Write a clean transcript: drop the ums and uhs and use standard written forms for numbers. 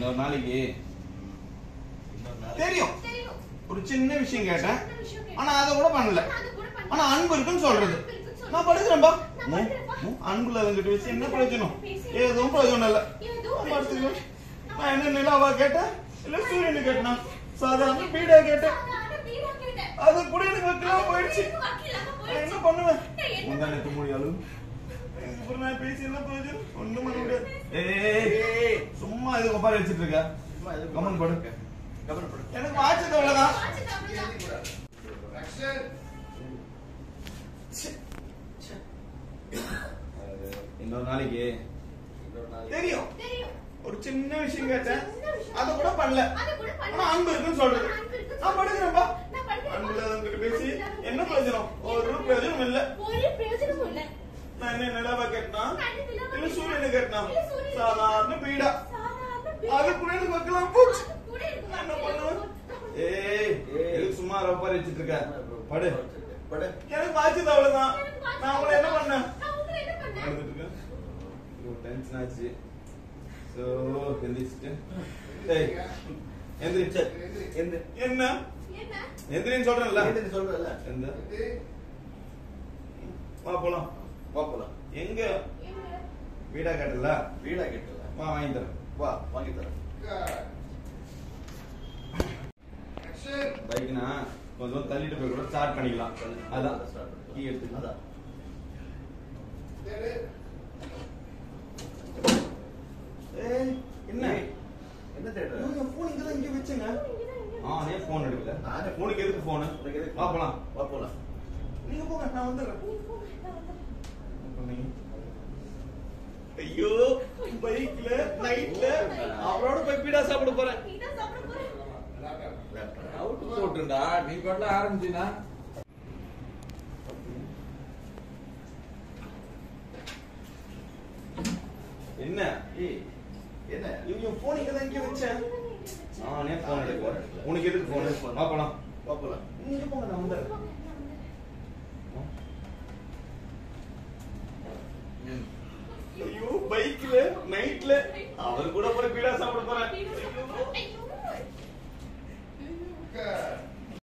இன்னொரு நாளைக்கு தெரியும் ஒரு சின்ன விஷயம் கேட்டேன் ஆனா அதை கூட பண்ணல ஆனா அன்பு இருக்குன்னு சொல்றது நான் படுக்கிறேன்பா அன்புல அதுங்கிட்ட வச்சு என்ன பிரயோஜனம் எதுவும் பிரயோஜனம் இல்ல படுத்துக்கிறேன் நான் என்ன நிலாவா கேட்டேன் இல்ல சூரியனு கேட்டனா சாதாரண பீடா கேட்டேன் அது கூட எனக்கு வைக்கலாம் போயிடுச்சு என்ன பண்ணுவேன் முந்தானத்து முடியாலும் நான் பேசி என்ன பிரயோஜனம் ஒண்ணும் பண்ண முடியாது சும்மா இது ஒப்பாரி வச்சிட்டு இருக்க கமெண்ட் போடு எனக்கு வாட்சது அவ்வளவுதான் இன்னொரு நாளைக்கு தெரியும் ஒரு சின்ன விஷயம் கேட்டேன் அத கூட பண்ணல ஆனா அன்பு இருக்குன்னு சொல்றது நான் படுக்கிறேன்பா அன்புல அதுங்கிட்ட பேசி என்ன பிரயோஜனம் ஒரு பிரயோஜனம் இல்ல நான் என்ன நிலாவா கேட்டா இல்ல சூரியனை கேட்டா சாதாரண பீடா அது கூட எனக்கு வைக்கலாம் போச்சு என்ன பண்ணுவேன் சும்மா ரப்பாரி வச்சிட்டு இருக்க படு எனக்கு வாட்சது அவ்வளவுதான் நான் உங்களை என்ன பண்ணேன் டென்ஷன் ஆச்சு சோ எந்திரிச்சிட்டு என்ன எந்திரின்னு சொல்றேன்ல எந்த வா போலாம் எங்க வீடா கேட்டல வா வாங்கி தரேன் பைக்னா கொஞ்சம் தள்ளிட்டு போய் கூட ஸ்டார்ட் பண்ணிக்கலாம் அதான் கீ எடுத்துக்கலாம் என்ன தேடுற போன் இங்க தான் இங்க வெச்சேங்க நீ போன் எடுக்கல போனுக்கு எதுக்கு போன் வா போலாம் நீங்க போங்க நான் வந்துடுறேன் ஐயோ பைக்ல நைட்ல அவரோட போய் பீடா சாப்பிட போறேன் அவுட் போட்டுடா நீ கொள்ள ஆரம்பிச்சினா என்ன இவங்க போன் இங்க தான் இங்க வச்சேன் நீ போன் எடுக்க உனக்கு எதுக்கு போன் வா போலாம் நீங்க போங்க நான் வந்துடுறேன்